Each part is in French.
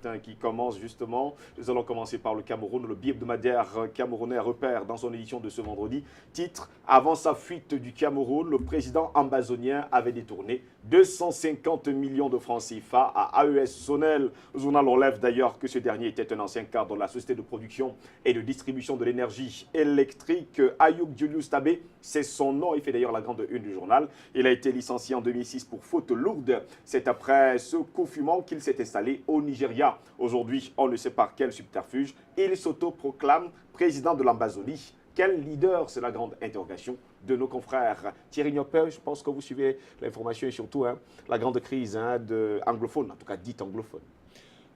matin qui commence justement. Nous allons commencer par le Cameroun. Le bi-hebdomadaire camerounais repère dans son édition de ce vendredi. Titre: avant sa fuite du Cameroun, le président ambazonien avait détourné 250 millions de francs CFA à AES Sonel. Le journal relève d'ailleurs que ce dernier était un ancien cadre de la société de production et de distribution de l'énergie électrique. Ayoub Julius Tabé, c'est son nom. Il fait d'ailleurs la grande une du journal. Il a été licencié en 2006 pour faute lourde. C'est après ce confinement qu'il s'est installé au Nigeria. Aujourd'hui, on ne sait par quel subterfuge, il s'autoproclame président de l'Ambazonie. Quel leader? C'est la grande interrogation de nos confrères. Thierry Niopel, je pense que vous suivez l'information et surtout la grande crise anglophone, en tout cas dite anglophone.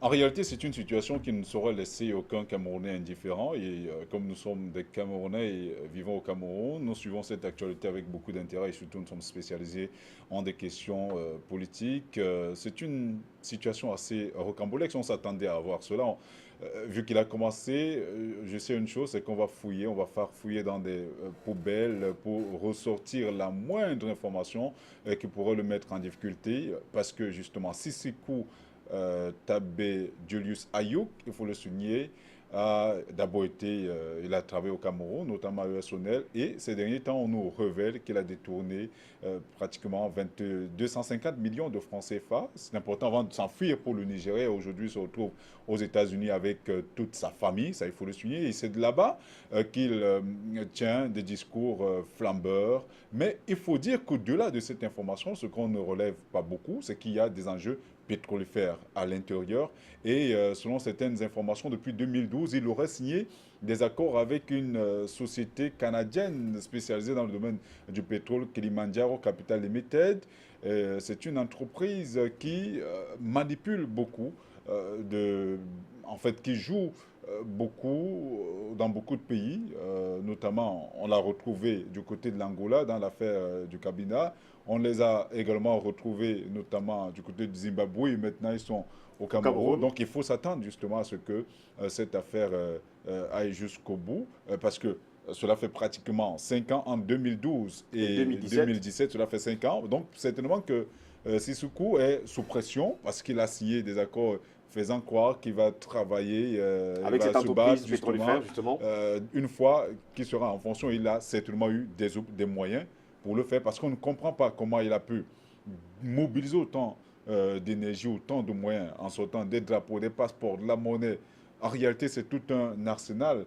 En réalité, c'est une situation qui ne saurait laisser aucun Camerounais indifférent. Et comme nous sommes des Camerounais et vivons au Cameroun, nous suivons cette actualité avec beaucoup d'intérêt et surtout nous sommes spécialisés en des questions politiques. C'est une situation assez rocambolesque. On s'attendait à voir cela. Vu qu'il a commencé, je sais une chose, c'est qu'on va fouiller, on va faire fouiller dans des poubelles pour ressortir la moindre information qui pourrait le mettre en difficulté. Parce que justement, Sissikou Tabé Julius Ayouk, il faut le souligner, a d'abord été, il a travaillé au Cameroun, notamment à USONEL, et ces derniers temps, on nous révèle qu'il a détourné pratiquement 250 millions de francs CFA. C'est important avant de s'enfuir pour le Nigeria. Aujourd'hui, il se retrouve aux États-Unis avec toute sa famille, ça il faut le souligner, et c'est de là-bas qu'il tient des discours flambeurs. Mais il faut dire qu'au-delà de cette information, ce qu'on ne relève pas beaucoup, c'est qu'il y a des enjeux pétrolifères à l'intérieur. Et selon certaines informations, depuis 2012, il aurait signé des accords avec une société canadienne spécialisée dans le domaine du pétrole, Kilimanjaro Capital Limited. C'est une entreprise qui manipule beaucoup, en fait, qui joue beaucoup dans beaucoup de pays, notamment on l'a retrouvé du côté de l'Angola dans l'affaire du Cabina. On les a également retrouvés notamment du côté du Zimbabwe. Maintenant, ils sont au Cameroun. Donc, il faut s'attendre justement à ce que cette affaire aille jusqu'au bout. Parce que cela fait pratiquement 5 ans, en 2012 et 2017, cela fait 5 ans. Donc, certainement que Sissoko est sous pression parce qu'il a signé des accords faisant croire qu'il va travailler avec cette entreprise pétrolifère, justement. Une fois qu'il sera en fonction, il a certainement eu des moyens pour le faire, parce qu'on ne comprend pas comment il a pu mobiliser autant d'énergie, autant de moyens en sortant des drapeaux, des passeports, de la monnaie. En réalité, c'est tout un arsenal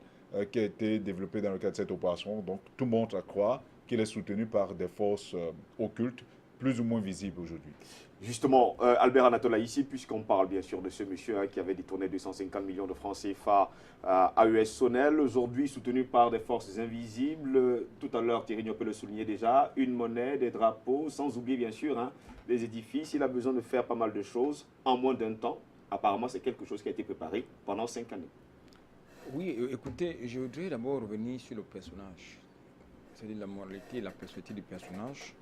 qui a été développé dans le cadre de cette opération. Donc, tout montre à croire qu'il est soutenu par des forces occultes, plus ou moins visibles aujourd'hui. Justement, Albert Anatola, ici, puisqu'on parle bien sûr de ce monsieur qui avait détourné 250 millions de francs CFA à AES Sonel, aujourd'hui soutenu par des forces invisibles. Tout à l'heure, Thierry peut le souligner déjà, une monnaie, des drapeaux, sans oublier bien sûr des édifices. Il a besoin de faire pas mal de choses en moins d'un temps. Apparemment, c'est quelque chose qui a été préparé pendant 5 années. Oui, écoutez, je voudrais d'abord revenir sur le personnage, c'est-à-dire la moralité et la perspective du personnage.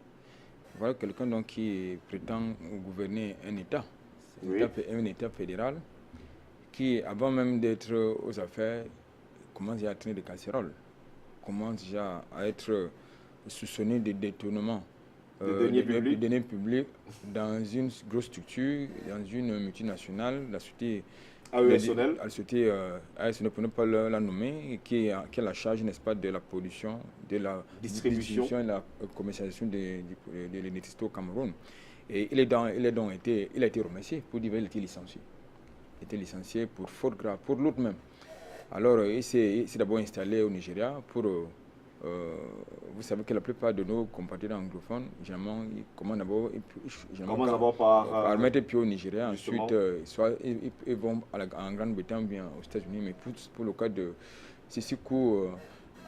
Voilà quelqu'un donc qui prétend gouverner un État, oui. Un État fédéral, qui avant même d'être aux affaires, commence déjà à traîner des casseroles, commence déjà à être soupçonné de détournement de deniers publics dans une grosse structure, dans une multinationale, la société AES, pour ne pas la nommer, qui a la charge, n'est-ce pas, de la production, de la distribution et la commercialisation de l'électricité au Cameroun. Et il a été remercié pour dire qu'il était licencié. Il était licencié pour faute grave, pour l'autre même. Alors, il s'est d'abord installé au Nigeria pour... vous savez que la plupart de nos compatriotes anglophones, généralement, ils commencent d'abord par mettre pied au Nigeria. Ensuite, soit ils vont en Grande-Bretagne ou bien aux États-Unis. Mais pour le cas de Sissoko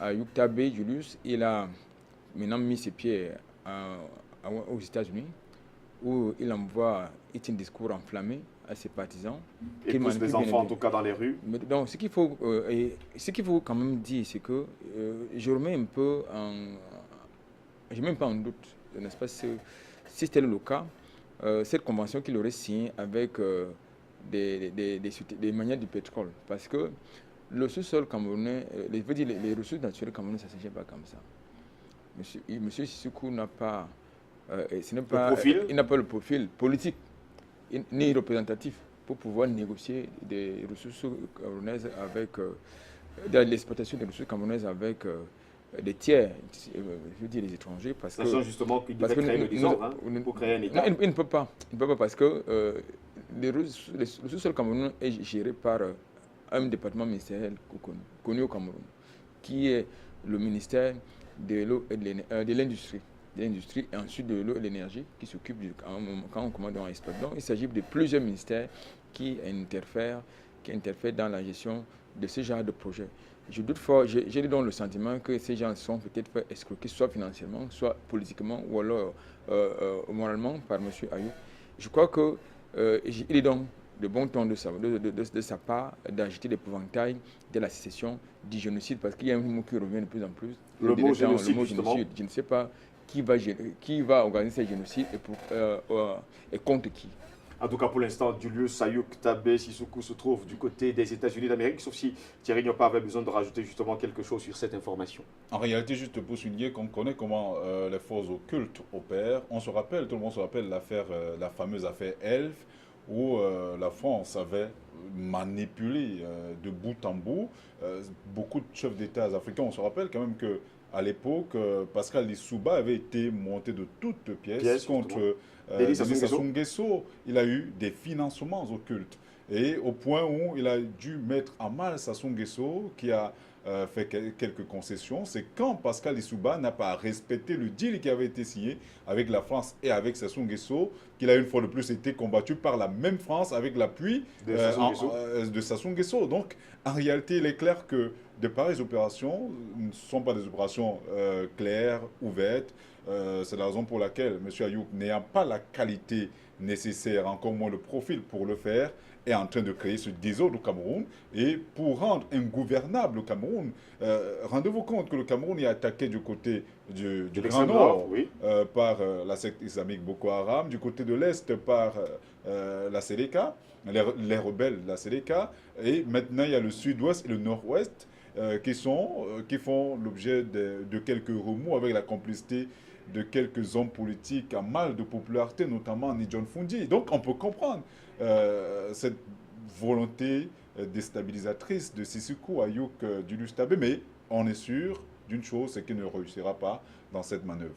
Ayouk Tabé Julius, il a maintenant mis ses pieds aux États-Unis, où il tient un discours enflammé à ses partisans. Et pousse des enfants en tout cas dans les rues. Mais donc ce qu'il faut quand même dire, c'est que je remets un peu je mets un peu en doute, n'est-ce pas, si c'était le cas, cette convention qu'il aurait signée avec des manières du pétrole. Parce que le sous-sol camerounais, les ressources naturelles camerounaises, ça ne se gère pas comme ça. Monsieur Sissoko n'a pas, il n'a pas le profil politique ni représentatif pour pouvoir négocier des ressources camerounaises avec, de l'exploitation des ressources camerounaises avec des tiers, je veux dire des étrangers, parce Sachant que... justement qu'il devait créer le désordre pour créer un État. Non, il ne peut pas. Il ne peut pas parce que le sous-sol camerounais est géré par un département ministériel connu au Cameroun, qui est le ministère de l'eau et de l'industrie. Et ensuite de l'eau et de l'énergie, qui s'occupe quand on commande un exploit. Donc il s'agit de plusieurs ministères qui interfèrent dans la gestion de ce genre de projet. Je doute fort, j'ai donc le sentiment que ces gens sont peut-être fait escroquer, soit financièrement, soit politiquement, ou alors moralement par M. Ayou. Je crois qu'il est donc de bon ton de sa part d'agiter l'épouvantail de la sécession, du génocide, parce qu'il y a un mot qui revient de plus en plus. Le mot génocide, justement. Je ne sais pas qui va organiser ce génocide et contre qui. En tout cas, pour l'instant, Julius Sayuk Tabe Sissoko se trouve du côté des États-Unis d'Amérique, sauf si Thierry Nyopa avait besoin de rajouter justement quelque chose sur cette information. En réalité, juste pour souligner qu'on connaît comment les forces occultes opèrent. Tout le monde se rappelle la fameuse affaire Elf, où la France avait manipulé de bout en bout beaucoup de chefs d'État africains. On se rappelle quand même que à l'époque, Pascal Lissouba avait été monté de toutes pièces contre Denis Sassou Nguesso. Il a eu des financements occultes. Et au point où il a dû mettre à mal Sassou Nguesso, qui a fait quelques concessions, c'est quand Pascal Lissouba n'a pas respecté le deal qui avait été signé avec la France et avec Sassou Nguesso, qu'il a une fois de plus été combattu par la même France avec l'appui de Sassou Nguesso. Donc, en réalité, il est clair que de pareilles opérations ne sont pas des opérations claires, ouvertes. C'est la raison pour laquelle M. Ayouk, n'ayant pas la qualité nécessaire, encore moins le profil pour le faire, est en train de créer ce désordre au Cameroun. Et pour rendre ingouvernable le Cameroun, rendez-vous compte que le Cameroun est attaqué du côté du Grand Nord oui. Par la secte islamique Boko Haram, du côté de l'Est par la Séléka, les rebelles de la Séléka, et maintenant il y a le Sud-Ouest et le Nord-Ouest qui font l'objet de quelques remous avec la complicité de quelques hommes politiques à mal de popularité, notamment Nidjon Fundi. Donc on peut comprendre cette volonté déstabilisatrice de Sissoko Ayouk Julius Tabe, mais on est sûr d'une chose, c'est qu'il ne réussira pas dans cette manœuvre.